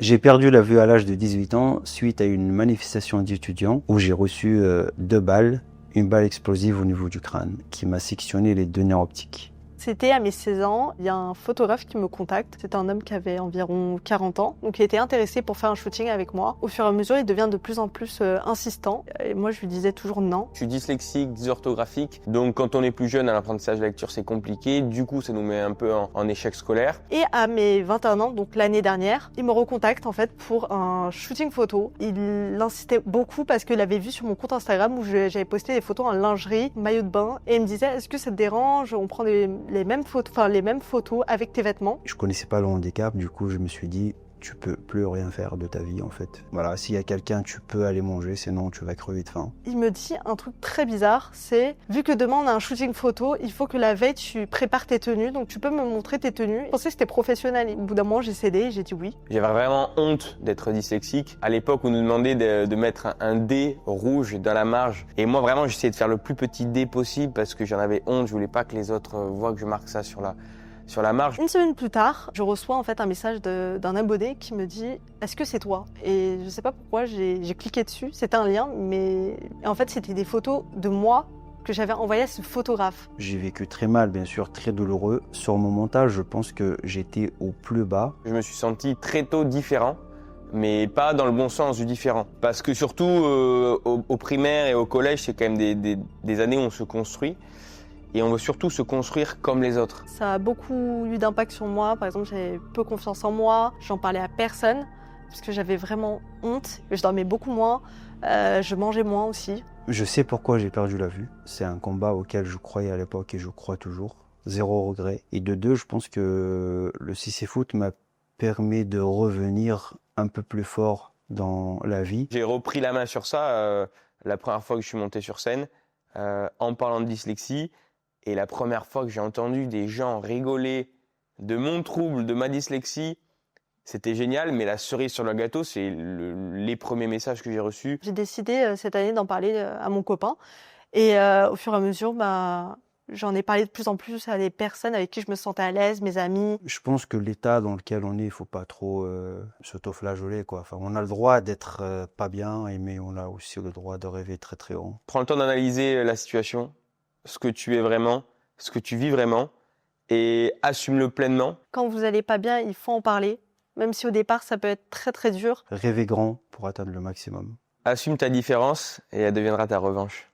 J'ai perdu la vue à l'âge de 18 ans suite à une manifestation d'étudiants où j'ai reçu 2 balles, une balle explosive au niveau du crâne qui m'a sectionné les 2 nerfs optiques. C'était à mes 16 ans, il y a un photographe qui me contacte. C'est un homme qui avait environ 40 ans, donc il était intéressé pour faire un shooting avec moi. Au fur et à mesure, il devient de plus en plus insistant. Et moi, je lui disais toujours non. Je suis dyslexique, dysorthographique, donc quand on est plus jeune, à l'apprentissage de la lecture, c'est compliqué. Du coup, ça nous met un peu en échec scolaire. Et à mes 21 ans, donc l'année dernière, il me recontacte en fait pour un shooting photo. Il insistait beaucoup parce qu'il avait vu sur mon compte Instagram où j'avais posté des photos en lingerie, maillot de bain, et il me disait est-ce que ça te dérange, on prend les mêmes photos avec tes vêtements. Je connaissais pas le handicap, du coup je me suis dit tu peux plus rien faire de ta vie en fait. Voilà, s'il y a quelqu'un, tu peux aller manger, sinon tu vas crever de faim. Il me dit un truc très bizarre, c'est vu que demain on a un shooting photo, il faut que la veille tu prépares tes tenues, donc tu peux me montrer tes tenues. Je pensais que c'était professionnel. Et au bout d'un moment j'ai cédé, j'ai dit oui. J'avais vraiment honte d'être dyslexique. À l'époque, on nous demandait de mettre un D rouge dans la marge. Et moi vraiment, j'essayais de faire le plus petit D possible parce que j'en avais honte. Je voulais pas que les autres voient que je marque ça sur la marge. Une semaine plus tard, je reçois en fait un message d'un abonné qui me dit « Est-ce que c'est toi ?» Et je sais pas pourquoi, j'ai cliqué dessus. C'était un lien, mais en fait c'était des photos de moi que j'avais envoyées à ce photographe. J'ai vécu très mal, bien sûr, très douloureux. Sur mon mental, je pense que j'étais au plus bas. Je me suis senti très tôt différent, mais pas dans le bon sens du différent. Parce que surtout au primaire et au collège, c'est quand même des années où on se construit. Et on veut surtout se construire comme les autres. Ça a beaucoup eu d'impact sur moi. Par exemple, j'avais peu confiance en moi. J'en parlais à personne parce que j'avais vraiment honte. Je dormais beaucoup moins. Je mangeais moins aussi. Je sais pourquoi j'ai perdu la vue. C'est un combat auquel je croyais à l'époque et je crois toujours. 0 regret. Et de 2, je pense que le CC-Foot m'a permis de revenir un peu plus fort dans la vie. J'ai repris la main sur ça la première fois que je suis monté sur scène en parlant de dyslexie. Et la première fois que j'ai entendu des gens rigoler de mon trouble, de ma dyslexie, c'était génial. Mais la cerise sur le gâteau, c'est les premiers messages que j'ai reçus. J'ai décidé cette année d'en parler à mon copain. Et au fur et à mesure, j'en ai parlé de plus en plus à des personnes avec qui je me sentais à l'aise, mes amis. Je pense que l'état dans lequel on est, il faut pas trop s'auto-flageoler, quoi. Enfin, on a le droit d'être pas bien, mais on a aussi le droit de rêver très très haut. Prends le temps d'analyser la situation, ce que tu es vraiment, ce que tu vis vraiment, et assume-le pleinement. Quand vous allez pas bien, il faut en parler, même si au départ ça peut être très très dur. Rêver grand pour atteindre le maximum. Assume ta différence et elle deviendra ta revanche.